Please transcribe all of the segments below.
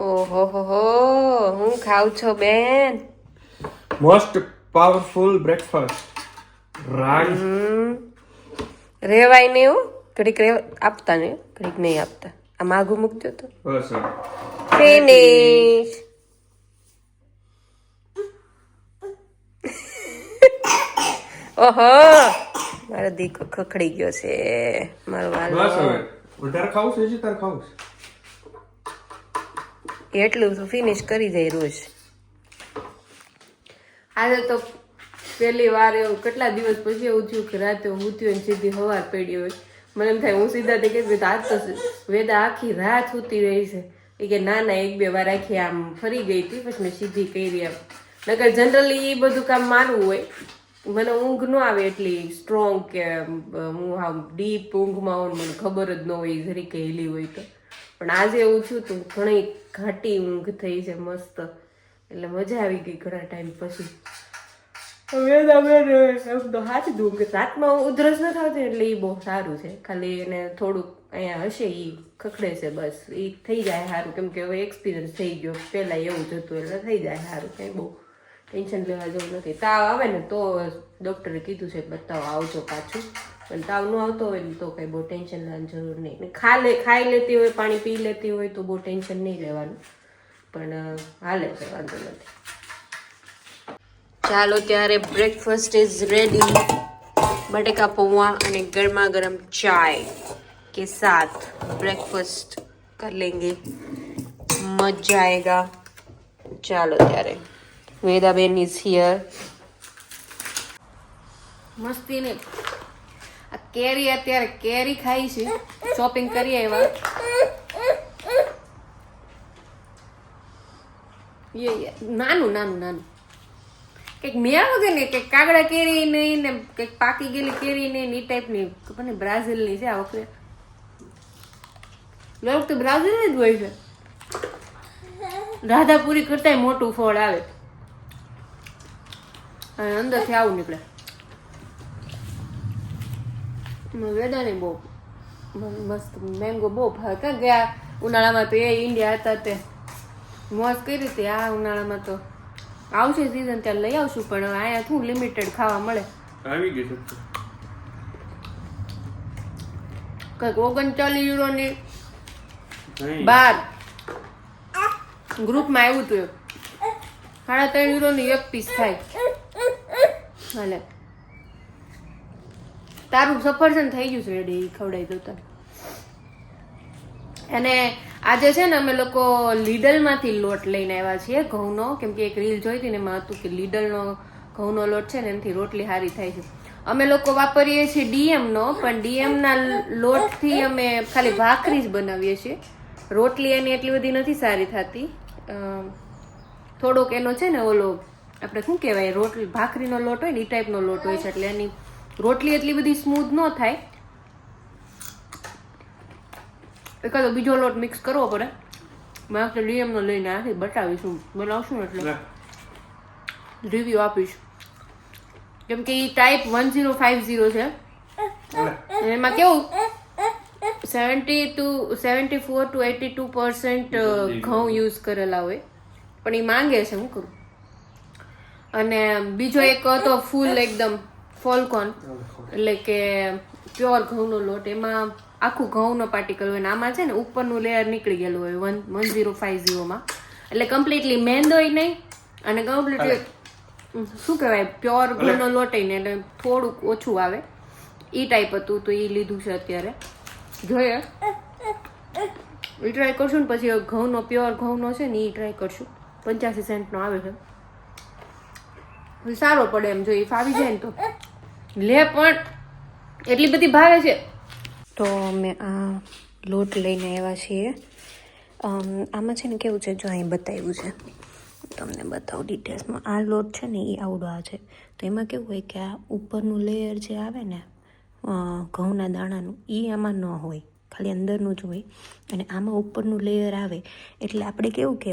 ઓહો હો, હું ખાવ છો બેન? Most powerful breakfast rice. રેવાય નહીં હો, ઘડીક આપતા ને ઘડીક નહીં આપતા. આ માગું મૂકજો તો બસ ફિનિશ. ઓહો, મારો દીકો ખખડી ગયો છે. મારો બસ વાલો હવે વધારે ખાવું છે હજી તારે ખાવું છે? એટલું ફિનિશ કરી જાય રોજ. આજે તો પહેલી વાર એવું કેટલા દિવસ પછી એવું થયું કે રાતે હું થયું ને સીધી સવાર પડી હોય. મને એમ થાય હું સીધા તે કીધું આજ તો વેદા આખી રાત સૂતી રહી છે. એ કે ના ના, એક બે વાર આખી આમ ફરી ગઈ હતી પછી મેં સીધી કરી એમ. નકર જનરલી એ બધું કામ મારવું હોય. મને ઊંઘ ન આવે એટલી સ્ટ્રોંગ કે હું આમ ડીપ ઊંઘમાં હોઉં મને ખબર જ ન હોય જરી કે હેલી હોય તો. પણ આજે એવું થયું તું, ઘણી ઘાટી ઊંઘ થઈ છે મસ્ત. એટલે મજા આવી ગઈ ઘણા ટાઈમ પછી. એમ તો હાચી દઉં કે રાતમાં ઉધરસ ન થતી એટલે એ બહુ સારું છે. ખાલી એને થોડુંક અહીંયા હશે એ ખખડે છે બસ, એ થઈ જાય સારું. કેમ કે હવે એક્સપિરિયન્સ થઈ ગયો, પહેલાં એવું જ હતું એટલે થઈ જાય સારું. કંઈ બહુ ટેન્શન લેવા જેવું નથી. તાવ આવે ને તો ડૉક્ટરે કીધું છે બતાવવા આવજો પાછું. પણ તાવ ન આવતો હોય ને તો કંઈ બહુ ટેન્શન લેવાની જરૂર નહીં. ખાઈ લેતી હોય, પાણી પી લેતી હોય તો બહુ ટેન્શન નહીં લેવાનું. પણ હાલે છે, વાંધો નથી. ચાલો ત્યારે બ્રેકફાસ્ટ ઇઝ રેડી. બટેકા પૌવા અને ગરમા ગરમ ચાय के साथ ब्रेकफास्ट कर लेंगे, मजा आएगा. ચાલો ત્યારે વેદાબેન ઇઝ હિયર. મસ્તી ને આ કેરી, અત્યારે કેરી ખાઈ છે. શોપિંગ કરી આવ્યા. નાનું નાનું નાનું કંઈક મેળો છે ને, કંઈક કાગડા કેરી નહીં ને કંઈક પાકી ગયેલી કેરી નહીં એ ટાઈપની. ખબર ને બ્રાઝિલની છે આ વખતે. લોક તો બ્રાઝિલ જ હોય છે. રાધાપુરી કરતા મોટું ફળ આવે અને અંદરથી આવું નીકળે. વેદાને બહુ મસ્ત મેંગો બહુ ભાવે. ક્યાં ગયા ઉનાળામાં તો એ ઇન્ડિયા હતા તે મોજ કરી હતી. આ ઉનાળામાં તો આવશે સીઝન ત્યારે લઈ આવશું. પણ હવે અહીંયા શું લિમિટેડ ખાવા મળે. આવી ગઈ છે કંઈક 39 યુરોની 12 ગ્રુપમાં આવ્યું હતું. 3.5 યુરોની એક પીસ થાય. હાલે તારું સફરજન થઈ ગયું છે રેડી, ખવડાવી દઉં તને. અને આજે છે ને અમે લોકો લીડલમાંથી લોટ લઈને આવ્યા છીએ ઘઉંનો. કેમ કે એક રીલ જોઈ હતી ને એમાં હતું કે લીડલનો ઘઉંનો લોટ છે ને એનાથી રોટલી સારી થાય છે. અમે લોકો વાપરીએ છીએ ડીએમનો, પણ ડીએમના લોટથી અમે ખાલી ભાખરી જ બનાવીએ છીએ. રોટલી એની એટલી બધી નથી સારી થતી. થોડોક એનો છે ને ઓલો આપણે શું કહેવાય, રોટલી ભાખરીનો લોટ હોય ને એ ટાઈપનો લોટ હોય છે. એટલે એની રોટલી એટલી બધી સ્મૂથ ન થાય. એકાદો બીજો લોટ મિક્સ કરવો પડે. મેં તો ડીએમનો લઈને આથી બતાવીશું, બનાવશું ને એટલે રિવ્યુ આપીશ. કેમ કે એ ટાઈપ 1050 છે. એમાં કેવું 74 to 82% ઘઉં યુઝ કરેલા હોય. પણ એ માંગે છે, શું કરું. અને બીજો એક હતો ફૂલ એકદમ ફોલકોન, એટલે કે પ્યોર ઘઉંનો લોટ. એમાં આખું ઘઉંનો પાર્ટિકલ હોય ને આમાં છે ને ઉપરનું લેયર નીકળી ગયેલું હોય 1050માં. એટલે કમ્પ્લીટલી મેંદોય નહીં અને કમ્પ્લીટલી શું કહેવાય પ્યોર ઘઉંનો લોટ નહીં, એટલે થોડુંક ઓછું આવે. એ ટાઈપ હતું તો એ લીધું છે અત્યારે. જોઈએ એ ટ્રાય કરશું ને પછી ઘઉંનો પ્યોર ઘઉંનો છે ને એ ટ્રાય કરશું. 85 સેન્ટનો આવે છે, સારો પડે એમ. જો એ ફાવી જાય ને તો લે, પણ એટલી બધી ભાવે છે. તો અમે આ લોટ લઈને આવ્યા છીએ. આમાં છે ને કેવું છે, જો અહીં બતાવ્યું છે, તમને બતાવું ડિટેલ્સમાં. આ લોટ છે ને એ આવડો છે. તો એમાં કેવું હોય કે આ ઉપરનું લેયર જે આવે ને ઘઉંના દાણાનું, એ આમાં ન હોય, ખાલી અંદરનું જ હોય. અને આમાં ઉપરનું લેયર આવે. એટલે આપણે કેવું કે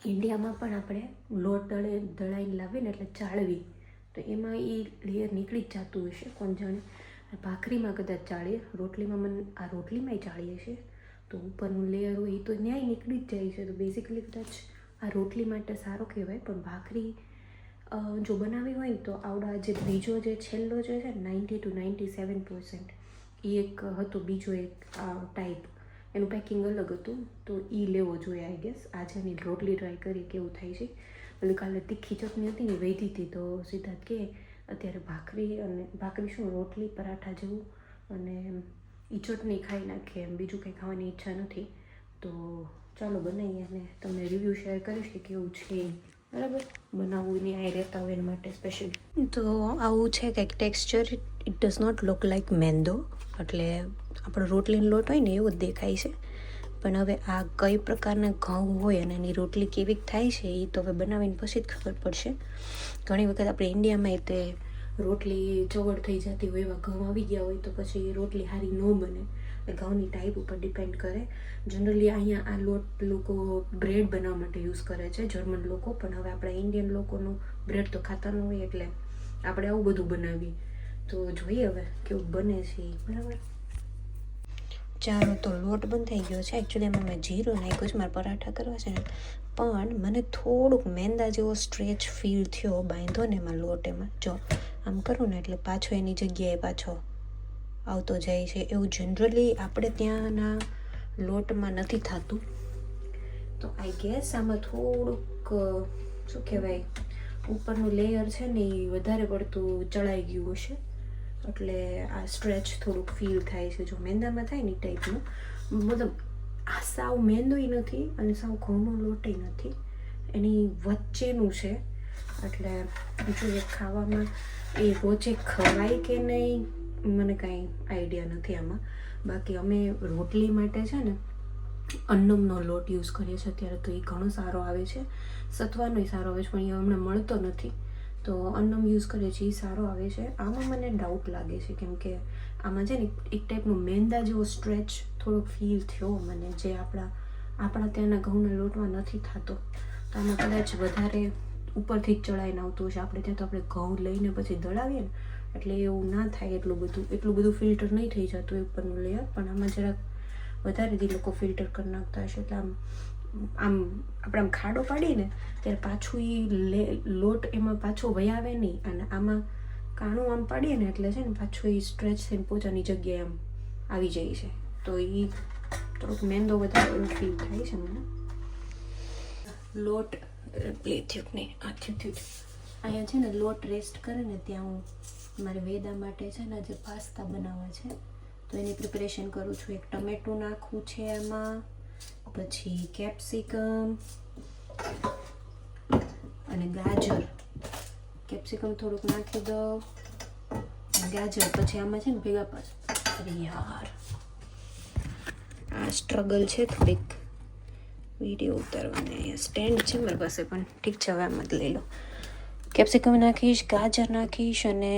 ઇન્ડિયામાં પણ આપણે લોટ દળાઈને લાવીએ ને એટલે ચાળવી, તો એમાં એ લેયર નીકળી જ જતું હશે, કોણ જાણે. ભાખરીમાં કદાચ ચાળીએ, રોટલીમાં મને આ રોટલીમાંય ચાળીએ છીએ. તો ઉપરનું લેયર હોય એ તો ન્યાય નીકળી જ જાય છે. તો બેઝિકલી કદાચ આ રોટલી માટે સારો કહેવાય. પણ ભાખરી જો બનાવી હોય તો આવડા જે બીજો જે છેલ્લો જે છે 90 to 97% એ એક હતો, બીજો એક આ ટાઈપ, એનું પેકિંગ અલગ હતું. તો એ લેવો જોઈએ આઈ ગેસ. આજે એની રોટલી ટ્રાય કરી કેવું થાય છે. એટલે કાલે તીખી ચટણી હતી ને વધી હતી, તો સિદ્ધાર્થ કે અત્યારે ભાખરી શું રોટલી પરાઠા જેવું અને એ ચટણી ખાઈ નાખીએ, એમ બીજું કંઈ ખાવાની ઈચ્છા નથી. તો ચાલો બનાવીએ અને તમને રિવ્યૂ શેર કરીશ કે કેવું છે, બરાબર. બનાવવું નહીં અહીં રહેતા હોય એના માટે સ્પેશિયલી. તો આવું છે કંઈક texture. It does not look like મેંદો, એટલે આપણો રોટલીનો લોટ હોય ને એવો જ દેખાય છે. પણ હવે આ કઈ પ્રકારના ઘઉં હોય અને એની રોટલી કેવી થાય છે એ તો હવે બનાવીને પછી જ ખબર પડશે. ઘણી વખત આપણે ઇન્ડિયામાં તે રોટલી ચવડ થઈ જતી હોય, એવા ઘઉં આવી ગયા હોય તો પછી રોટલી સારી ન બને. ઘઉંની ટાઈપ ઉપર ડિપેન્ડ કરે. જનરલી અહીંયા આ લોટ લોકો બ્રેડ બનાવવા માટે યુઝ કરે છે, જર્મન લોકો. પણ હવે આપણા ઇન્ડિયન લોકોનું બ્રેડ તો ખાતા ન હોય, એટલે આપણે આવું બધું બનાવીએ. તો જોઈએ હવે કેવું બને છે, બરાબર. ચાલો, તો લોટ બંધ થઈ ગયો છે. એકચ્યુઅલી એમાં મેં જીરું નાખ્યું છે, મારે પરાઠા કરવા છે ને. પણ મને થોડુંક મેંદા જેવો સ્ટ્રેચ ફીલ થયો, બાંધો ને એમાં લોટ. એમાં જો આમ કરું ને એટલે પાછો એની જગ્યાએ પાછો આવતો જાય છે. એવું જનરલી આપણે ત્યાંના લોટમાં નથી થતું. તો આઈ ગેસ આમાં થોડુંક શું કહેવાય, ઉપરનું લેયર છે ને એ વધારે પડતું ચડાઈ ગયું હશે, એટલે આ સ્ટ્રેચ થોડુંક ફીલ થાય છે. જો મેંદામાં થાય ને એ ટાઈપનું, મતલબ આ સાવ મેંદોય નથી અને સાવ ઘઉંનો લોટય નથી, એની વચ્ચેનું છે. એટલે જોઈએ ખાવામાં એ રોજે ખવાય કે નહીં મને કાંઈ આઈડિયા નથી આમાં. બાકી અમે રોટલી માટે છે ને અન્નમનો લોટ યુઝ કરીએ છીએ અત્યારે, તો એ ઘણો સારો આવે છે. સત્વાનોય સારો આવે છે, પણ એ હમણાં મળતો નથી. તો અન્નમ યુઝ કરીએ છીએ, એ સારો આવે છે. આમાં મને ડાઉટ લાગે છે, કેમ કે આમાં છે ને એક ટાઈપનું મેંદા જેવો સ્ટ્રેચ થોડોક ફીલ થયો મને, જે આપણા ત્યાંના ઘઉંના લોટમાં નથી થતો. તો આમાં કદાચ વધારે ઉપરથી જ ચડાઈને આવતું હશે. આપણે ત્યાં તો આપણે ઘઉં લઈને પછી દળાવીએ ને, એટલે એવું ના થાય. એટલું બધું ફિલ્ટર નહીં થઈ જતું એ ઉપરનું લેયર. પણ આમાં જરાક વધારે જ લોકો ફિલ્ટર કરી નાખતા હશે. એટલે આમ આપણે આમ ખાડો પાડીને ત્યારે પાછું એ લોટ એમાં પાછો વયાવે નહીં, અને આમાં કાણું આમ પાડીએ ને એટલે છે ને પાછું એ સ્ટ્રેચ થઈને પોતાની જગ્યાએ આમ આવી જાય છે. તો એ થોડોક મેંદો વધારે એવું ફીલ થાય છે મને. લોટ પ્લે થયું નહીં, આ થયું. અહીંયા છે ને લોટ રેસ્ટ કરે ને ત્યાં હું મારે વેદા માટે છે ને જે પાસ્તા બનાવવા છે તો એની પ્રિપેરેશન કરું છું. એક ટમેટું નાખવું છે એમાં, પછી કેપ્સિકમ અને ગાજર. કેપ્સિકમ થોડુંક નાખી દો, ગાજર. પછી આમાં છે ને ભેગા અરે યાર આ સ્ટ્રગલ છે થોડીક વિડીયો ઉતારવાની. અહીંયા સ્ટેન્ડ છે મારી પાસે, પણ ઠીક છે હવે આમ જ લઈ લો. કેપ્સિકમ નાખીશ, ગાજર નાખીશ અને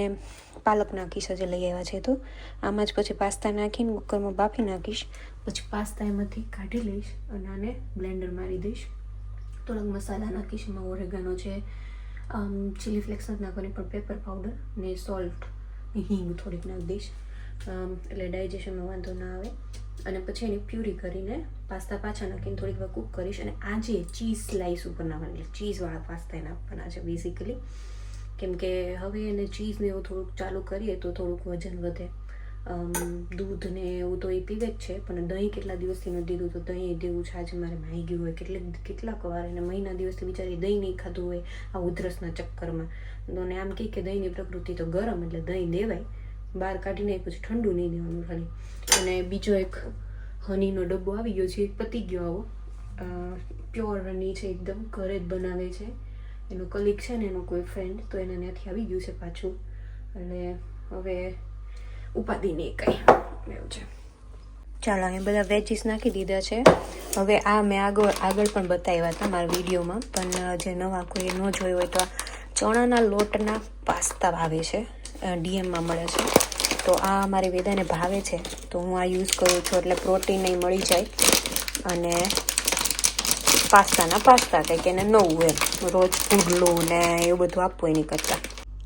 પાલક નાખીશ, હજી લઈ આવ્યા છે. તો આમાં જ પછી પાસ્તા નાખીને કુકરમાં બાફી નાખીશ. પછી પાસ્તા એમાંથી કાઢી લઈશ અને આને બ્લેન્ડર મારી દઈશ. થોડાક મસાલા નાખીશ, એમાં ઓરેગાનો છે, ચીલી ફ્લેક્સ નથી નાખવાની પણ પેપર પાવડર ને સોલ્ટ, હિંગ થોડીક નાખી દઈશ, એટલે ડાયજેશનમાં વાંધો ના આવે. અને પછી એની પ્યુરી કરીને પાસ્તા પાછા નાખીને થોડીક વાર કૂક કરીશ. અને આજે ચીઝ સ્લાઇસ ઉપર નાખવાની, એટલે ચીઝવાળા પાસ્તા એને આપવાના છે બેઝિકલી. કેમ કે હવે એને ચીઝને એવું થોડુંક ચાલુ કરીએ તો થોડુંક વજન વધે. દૂધ ને એવું તો એ પીવે જ છે, પણ દહીં કેટલા દિવસથી નથી દીધું, તો દહીં દેવું છે. આજે મારે માઈ ગયું હોય કેટલાક વાર, એને મહિના દિવસથી બિચારી દહીં નહીં ખાધું હોય આ ઉધરસના ચક્કરમાં. તો ને આમ કે દહીંની પ્રકૃતિ તો ગરમ, એટલે દહીં દેવાય. બહાર કાઢીને પછી ઠંડુ નહીં દેવાનું ખાલી. અને બીજો એક હનીનો ડબ્બો આવી ગયો છે, એક પતી ગયો આવો, પ્યોર હની છે, એકદમ ઘરે જ બનાવે છે. એનો કલીગ છે ને એનો કોઈ ફ્રેન્ડ, તો એને ત્યાંથી આવી ગયું છે પાછું. એટલે હવે ઉપાધિ નહીં કંઈ એવું છે. ચાલો અહીંયા બધા વેજીસ નાખી દીધા છે. હવે આ મેં આગળ પણ બતાવ્યા હતા મારા વિડીયોમાં, પણ જે નવા કોઈ ન જોયું હોય તો આ ચણાના લોટના પાસ્તા આવે છે, ડીએમમાં મળે છે. તો આ મારી વેદાને ભાવે છે, તો હું આ યુઝ કરું છું. એટલે પ્રોટીન નહીં મળી જાય અને પાસ્તા કંઈક એને નવું એમ, રોજ પુડલું ને એવું બધું આપવું એની કરતાં.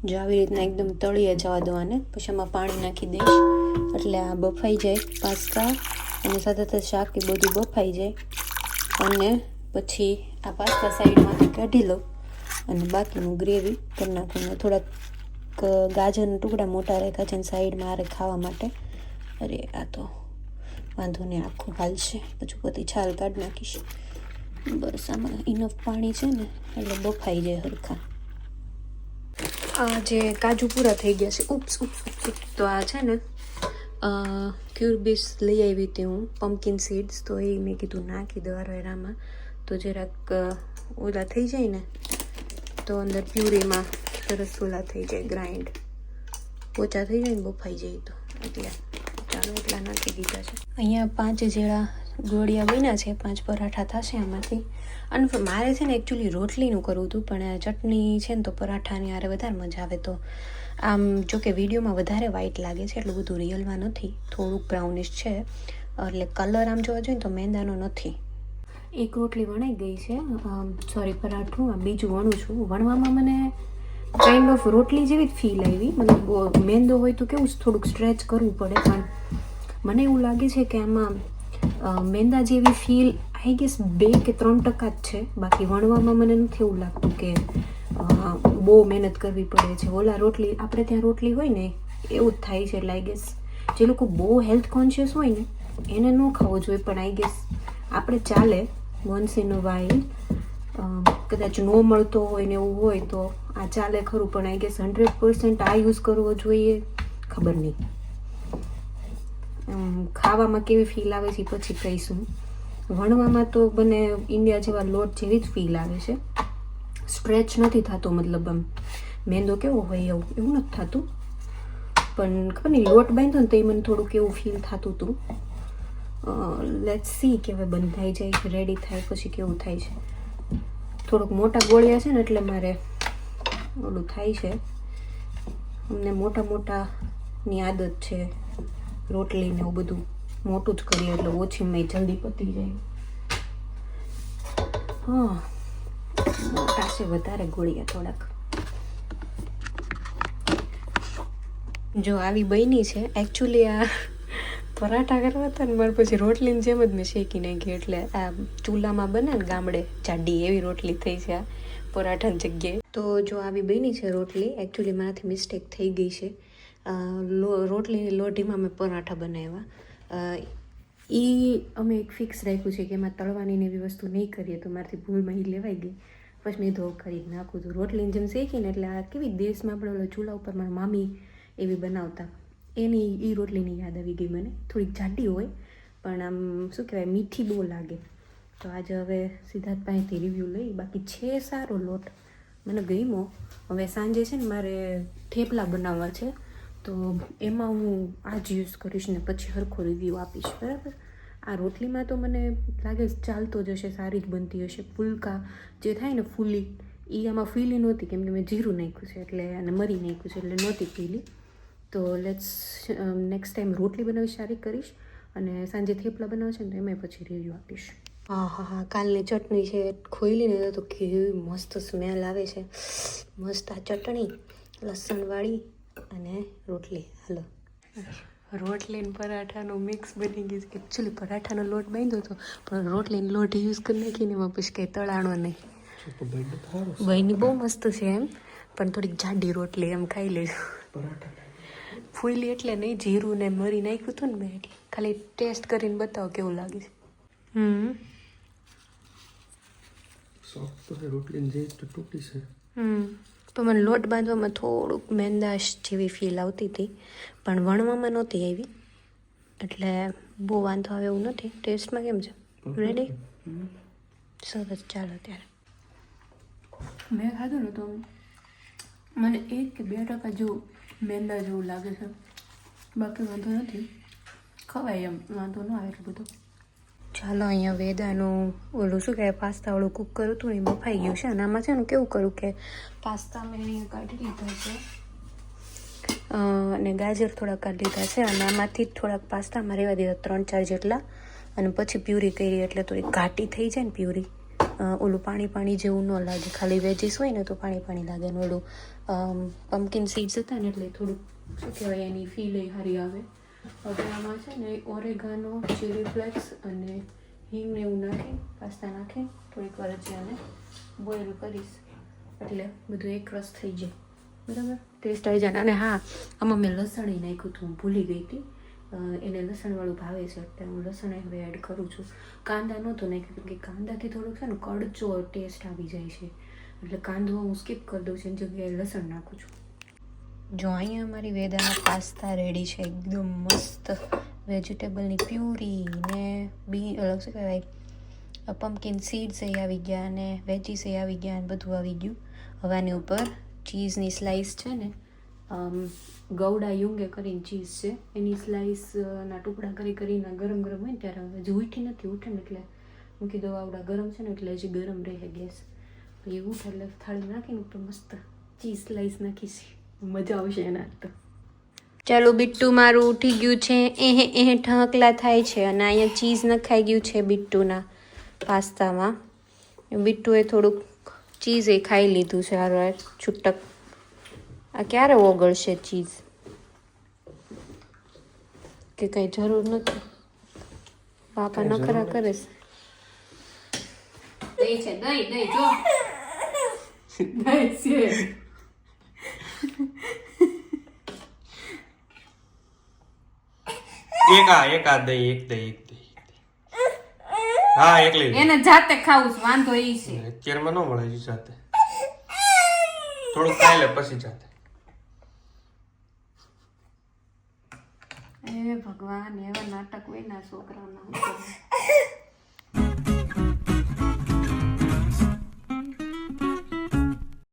જો આવી રીતના એકદમ તળીએ જવા દેવાને, પછી એમાં પાણી નાખી દઈશ એટલે આ બફાઈ જાય પાસ્તા. અને સાથે શાક એ બધું બફાઈ જાય અને પછી આ પાસ્તા સાઈડમાંથી કાઢી લો અને બાકીનું ગ્રેવી કરી નાખું. ને થોડાક ગાજરના ટુકડા મોટા રાખ્યા છે સાઈડમાં આરે ખાવા માટે. અરે આ તો વાંધો નહીં, આખું હાલશે. પછી બધી છાલ કાઢી નાખીશ. બસ આમાં ઇનફ પાણી છે ને એટલે બફાઈ જાય હરખા. આ જે કાજુ પૂરા થઈ ગયા છે. ઉપ્સ. તો આ છે ને ક્યુરબીસ લઈ આવી હતી હું, પમ્પકિન સીડ્સ. તો એ મેં કીધું નાખી દો એરામાં, તો જરાક ઓલા થઈ જાય ને તો અંદર પ્યુરીમાં સરસ ઓલા થઈ જાય, ગ્રાઇન્ડ ઓછા થઈ જાય ને બફાઈ જાય. તો એટલે ચાલો એટલા નાખી દીધા છે. અહીંયા 5 જેવા ગોળિયા બન્યા છે, 5 પરાઠા થશે આમાંથી. અને મારે છે ને એકચ્યુઅલી રોટલીનું કરવું હતું, પણ ચટણી છે ને તો પરાઠાની આરે વધારે મજા આવે. તો આમ જો કે વિડીયોમાં વધારે વ્હાઈટ લાગે છે, એટલું બધું રિયલમાં નથી, થોડુંક બ્રાઉનિશ છે. એટલે કલર આમ જોવા જોઈએ તો મેંદાનો નથી. એક રોટલી વણાઈ ગઈ છે, સોરી પરાઠું. આ બીજું વણું છું. વણવામાં મને કાઇન્ડ ઓફ રોટલી જેવી જ ફીલ આવી. મતલબ મેંદો હોય તો કેવું થોડુંક સ્ટ્રેચ કરવું પડે, પણ મને એવું લાગે છે કે આમાં મેંદા જેવી ફીલ આઈ ગેસ 2 કે 3% જ છે. બાકી વણવામાં મને નથી એવું લાગતું કે બહુ મહેનત કરવી પડે છે. ઓલા રોટલી આપણે ત્યાં રોટલી હોય ને એવું જ થાય છે. એટલે આઈ ગેસ જે લોકો બહુ હેલ્થ કોન્શિયસ હોય ને એને ન ખાવો જોઈએ, પણ આઈ ગેસ આપણે ચાલે વન્સ ઇન અ વાઇલ. કદાચ ન મળતો હોય ને એવું હોય તો આ ચાલે ખરું, પણ આઈ ગેસ 100% આ યુઝ કરવો જોઈએ ખબર નહીં. ખાવામાં કેવી ફીલ આવે છે પછી કહીશું. વણવામાં તો મને ઇન્ડિયા જેવા લોટ જેવી જ ફીલ આવે છે. સ્ટ્રેચ નથી થતો, મતલબ આમ મેંદો કેવો હોય એવું નથી થતું. પણ ખબર નહીં લોટ બાંધ્યો ને તો એ મને થોડુંક એવું ફીલ થતું હતું. લેટ્સ સી કે હવે બંધાઈ જાય, રેડી થાય પછી કેવું થાય છે. થોડુંક મોટા ગોળિયા છે ને એટલે મારે ઓલું થાય છે. અમને મોટાની આદત છે, રોટલી ને એવું બધું મોટું જ કરીએ એટલે ઓછી મેં જલ્દી પતી જાય. હા મોટા છે વધારે ગોળિયા થોડાક. જો આવી બની છે. એકચ્યુઅલી આ પરાઠા કરવા હતા ને મારે પછી રોટલીની જેમ જ મેં શેકી નાખી. એટલે આ ચૂલામાં બને ને ગામડે જાડી એવી રોટલી થઈ છે આ પરાઠાની જગ્યાએ. તો જો આવી બની છે રોટલી. એકચ્યુઅલી મારાથી મિસ્ટેક થઈ ગઈ છે. રોટલીની લોઢીમાં મેં પરાઠા બનાવ્યા. એ અમે એક ફિક્સ રાખ્યું છે કે એમાં તળવાની ને એવી વસ્તુ નહીં કરીએ, તો મારાથી ભૂલમાં એ લેવાઈ ગઈ. પછી મેં ધો કરી નાખું હતું રોટલીની જેમ શેકીને. એટલે આ કેવી દેશમાં આપણે ઓલા ચૂલા ઉપર મારા મામી એવી બનાવતા, એની એ રોટલીની યાદ આવી ગઈ મને. થોડીક જાડી હોય પણ આમ શું કહેવાય મીઠી બહુ લાગે. તો આજે હવે સિદ્ધાર્થ પાસેથી રિવ્યૂ લઈ. બાકી છે સારો લોટ, મને ગમ્યો. હવે સાંજે છે ને મારે થેપલા બનાવવા છે, તો એમાં હું આ જ યુઝ કરીશ ને પછી સરખો રિવ્યૂ આપીશ, બરાબર. આ રોટલીમાં તો મને લાગે ચાલતો જ હશે, સારી જ બનતી હશે. ફુલકા જે થાય ને ફૂલી, એ આમાં ફીલી નહોતી કેમ કે મેં જીરું નાખ્યું છે એટલે અને મરી નાખ્યું છે એટલે નહોતી ફીલી. તો લેટ્સ નેક્સ્ટ ટાઈમ રોટલી બનાવી સારી કરીશ અને સાંજે થેપલા બનાવશે ને તો એમાં પછી રિવ્યૂ આપીશ. હા કાલની ચટણી છે ખોઈલી ને તો કેવી મસ્ત સ્મેલ આવે છે. મસ્ત આ ચટણી લસણવાળી અને રોટલી. હાલો રોટલી ને પરાઠાનું મિક્સ બની ગયું છે. એકચ્યુઅલી પરાઠાનો લોટ બાંધ્યો હતો પણ રોટલીનો લોટ યુઝ કરી નાખીને એમાં પછી કંઈ તળાણો નહીં. બહેની બહુ મસ્ત છે એમ, પણ થોડીક જાડી રોટલી એમ ખાઈ લઈશું. ફૂલી એટલે નહીં, જીરું ને મરી નાખ્યું હતું ને મેં, એટલે ખાલી ટેસ્ટ કરીને બતાવો કેવું લાગે છે. તો મને લોટ બાંધવામાં થોડુંક મેંદાશ જેવી ફીલ આવતી હતી, પણ વણવામાં નહોતી આવી. એટલે બહુ વાંધો આવે એવું નથી. ટેસ્ટમાં કેમ છે? રેડી? સરસ. ચાલો ત્યારે મેં ખાધું ને તો મને 1 કે 2% જેવું મેંદા જેવું લાગે છે. બાકી વાંધો નથી, ખવાય એમ, વાંધો ન આવે એટલું બધું. ચાલો અહીંયા વેદાનું ઓલું શું કહેવાય પાસ્તાવાળું કુકર હતું ને એ બફાઈ ગયું છે. અને આમાં છે ને કેવું કરું કે પાસ્તા મેં અહીંયા કાઢી લીધા છે અને ગાજર થોડાક કાઢી લીધા છે અને આમાંથી થોડાક પાસ્તામાં રહેવા દીધા 3-4 જેટલા, અને પછી પ્યુરી કરી એટલે થોડી ઘાટી થઈ જાય ને પ્યુરી. ઓલું પાણી જેવું ન લાગે, ખાલી વેજીસ હોય ને તો પાણી લાગે. ને ઓલું પમ્પકિન સીડ્સ હતા ને એટલે થોડુંક શું કહેવાય એની ફીલ સારી આવે. હવે આમાં છે ને ઓરેગાનો, ચીલી ફ્લેક્સ અને હિંગ ને એવું નાખી પાસ્તા નાખી થોડીક વાર હજી આને બોઇલ કરીશ એટલે બધું એકરસ થઈ જાય, બરાબર ટેસ્ટ આવી જાય. અને હા, આમાં મેં લસણ નાખ્યું હતું, હું ભૂલી ગઈ હતી. એને લસણવાળું ભાવે છે એટલે હું લસણ હવે એડ કરું છું. કાંદા નહોતો નાખ્યું કે કાંદાથી થોડુંક છે ને કડચો ટેસ્ટ આવી જાય છે એટલે કાંદો હું સ્કીપ કરી દઉં છું, એની જગ્યાએ લસણ નાખું છું. જો અહીંયા અમારી વેદાના પાસ્તા રેડી છે, એકદમ મસ્ત વેજીટેબલની પ્યુરી ને શું કહેવાય પમ્પકિન સીડ્સ એ આવી ગયા અને વેજીસ એ આવી ગયા અને બધું આવી ગયું. હવે આની ઉપર ચીઝની સ્લાઈસ છે ને ગૌડા યુંગે કરીને ચીઝ છે એની સ્લાઈસના ટુકડા કરીને ગરમ ગરમ હોય ને ત્યારે હજી ઉઠી નથી, ઉઠે ને એટલે મૂકી દો. આવડા ગરમ છે ને એટલે હજી ગરમ રહે ગેસ, એ ઉઠે એટલે થાળી નાખીને ઉપર મસ્ત ચીઝ સ્લાઈસ નાખીશ, મજા આવશે એના તો. ચાલો બિટ્ટુ મારું ઉઠી ગયું છે, ઠાંકલા થાય છે અને અહીંયા ચીઝ નખાઈ ગયું છે બિટ્ટુના પાસ્તામાં. બિટ્ટુએ થોડુંક ચીઝ એ ખાઈ લીધું છે હારો છૂટક. આ ક્યારે ઓગળશે ચીઝ કે કંઈ જરૂર નથી, બાપા નખરા કરે છે. દહીં છે, દહીં જો દહીં છે. એક દહીં. હા એકલી એને જાતે ખાવું છે, વાંધો ઈ છે. અત્યારમાં ન મળે છે જાતે, થોડુંક ખાઈ લે પછી જાતે. એ ભગવાન, એવા નાટક હોય ના છોકરાઓના.